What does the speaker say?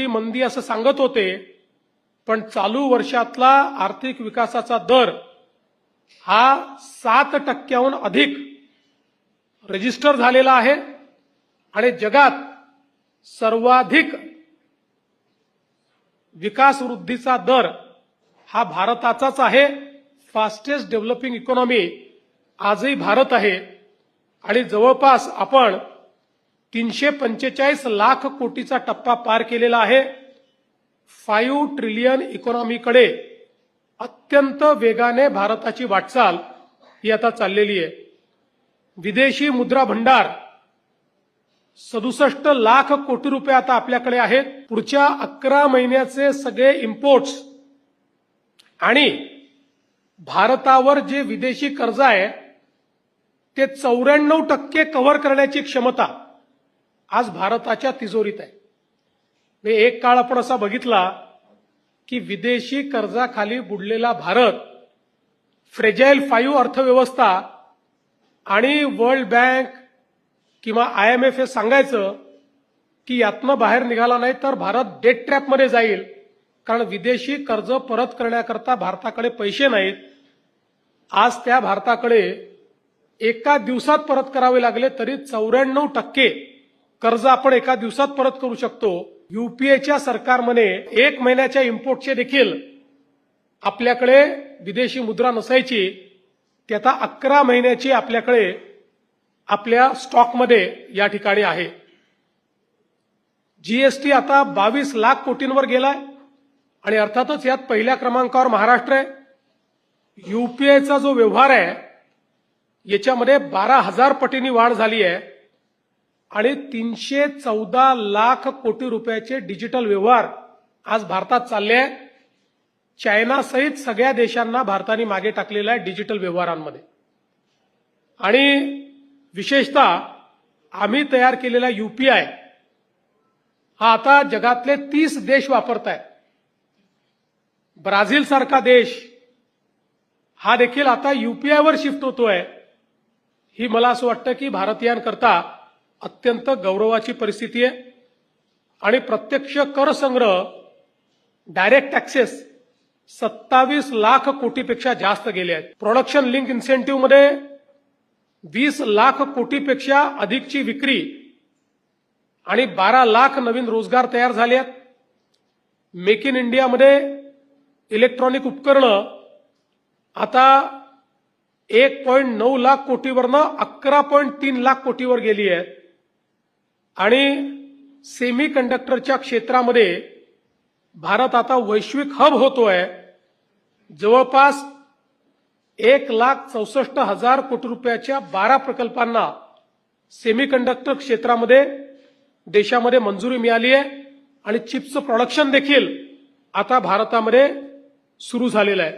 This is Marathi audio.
मंदी असं सांगत होते, पण चालू वर्षातला आर्थिक विकासाचा दर हा 7% अधिक रजिस्टर झालेला आहे आणि जगात सर्वाधिक विकास वृद्धीचा दर हा भारताचाच आहे। फास्टेस्ट डेव्हलपिंग इकॉनॉमी आजही भारत आहे आणि जवळपास आपण 345 लाख कोटीचा टप्पा पार केलेला आहे। 5 ट्रिलियन इकॉनॉमीकडे अत्यंत वेगाने भारताची वाटचाल ही आता चाललेली आहे। विदेशी मुद्रा भंडार 67 लाख कोटी रुपये आता आपल्याकडे आहेत। पुढच्या 11 महिन्याचे सगळे इम्पोर्ट्स आणि भारतावर जे विदेशी कर्ज आहे ते 94% कव्हर करण्याची क्षमता आज भारताच्या तिजोरीत आहे। एक काळ आपण असा बघितला की विदेशी कर्जाखाली बुडलेला भारत फ्रेजाईल 5 अर्थव्यवस्था आणि वर्ल्ड बँक किंवा IMF हे सांगायचं की यातनं बाहेर निघाला नाही तर भारत डेट ट्रॅपमध्ये जाईल, कारण विदेशी कर्ज परत करण्याकरता भारताकडे पैसे नाहीत। आज त्या भारताकडे एका दिवसात परत करावे लागले तरी 94% कर्ज आपण एका दिवसात परत करू शकतो। UPAच्या सरकारमध्ये 1 महिन्याच्या इम्पोर्टचे देखील आपल्याकडे विदेशी मुद्रा नसायची, ती आता 11 महिन्याची आपल्याकडे आपल्या स्टॉकमध्ये या ठिकाणी आहे। GST आता 22 लाख कोटींवर गेलाय आणि अर्थातच यात पहिल्या क्रमांकावर महाराष्ट्र आहे। UPAचा जो व्यवहार आहे याच्यामध्ये 12,000 पटींनी वाढ झाली आहे आणि 314 लाख कोटी रुपयाचे डिजिटल व्यवहार आज भारतात चालले आहेत। चायना सहित सगळ्या देशांना भारताने मागे टाकलेला आहे डिजिटल व्यवहारांमध्ये आणि विशेषतः आम्ही तयार केलेला UPI हा आता जगातले 30 देश वापरतायत। ब्राझील सारखा देश हा देखील आता UPI वर शिफ्ट होतोय। ही मला असं वाटतं की भारतीयांकरता अत्यंत गौरवाची परिस्थिती आहे आणि प्रत्यक्ष कर संग्रह डायरेक्ट टॅक्सेस 27 लाख कोटीपेक्षा जास्त गेले आहेत। प्रोडक्शन लिंक इन्सेंटिव्ह मध्ये 20 लाख कोटीपेक्षा अधिकची विक्री आणि 12 लाख नवीन रोजगार तयार झाले आहेत। मेक इन इंडियामध्ये इलेक्ट्रॉनिक उपकरणं आता 1.9 लाख कोटीवरनं 11.3 लाख कोटीवर गेली आहेत आणि सेमी कंडक्टरच्या क्षेत्रामध्ये भारत आता वैश्विक हब होतोय। जवळपास 1,64,000 कोटी रुपयाच्या 12 प्रकल्पांना सेमीकंडक्टर क्षेत्रामध्ये देशामध्ये मंजुरी मिळाली आहे आणि चिप्सचं प्रोडक्शन देखील आता भारतामध्ये सुरू झालेलं आहे।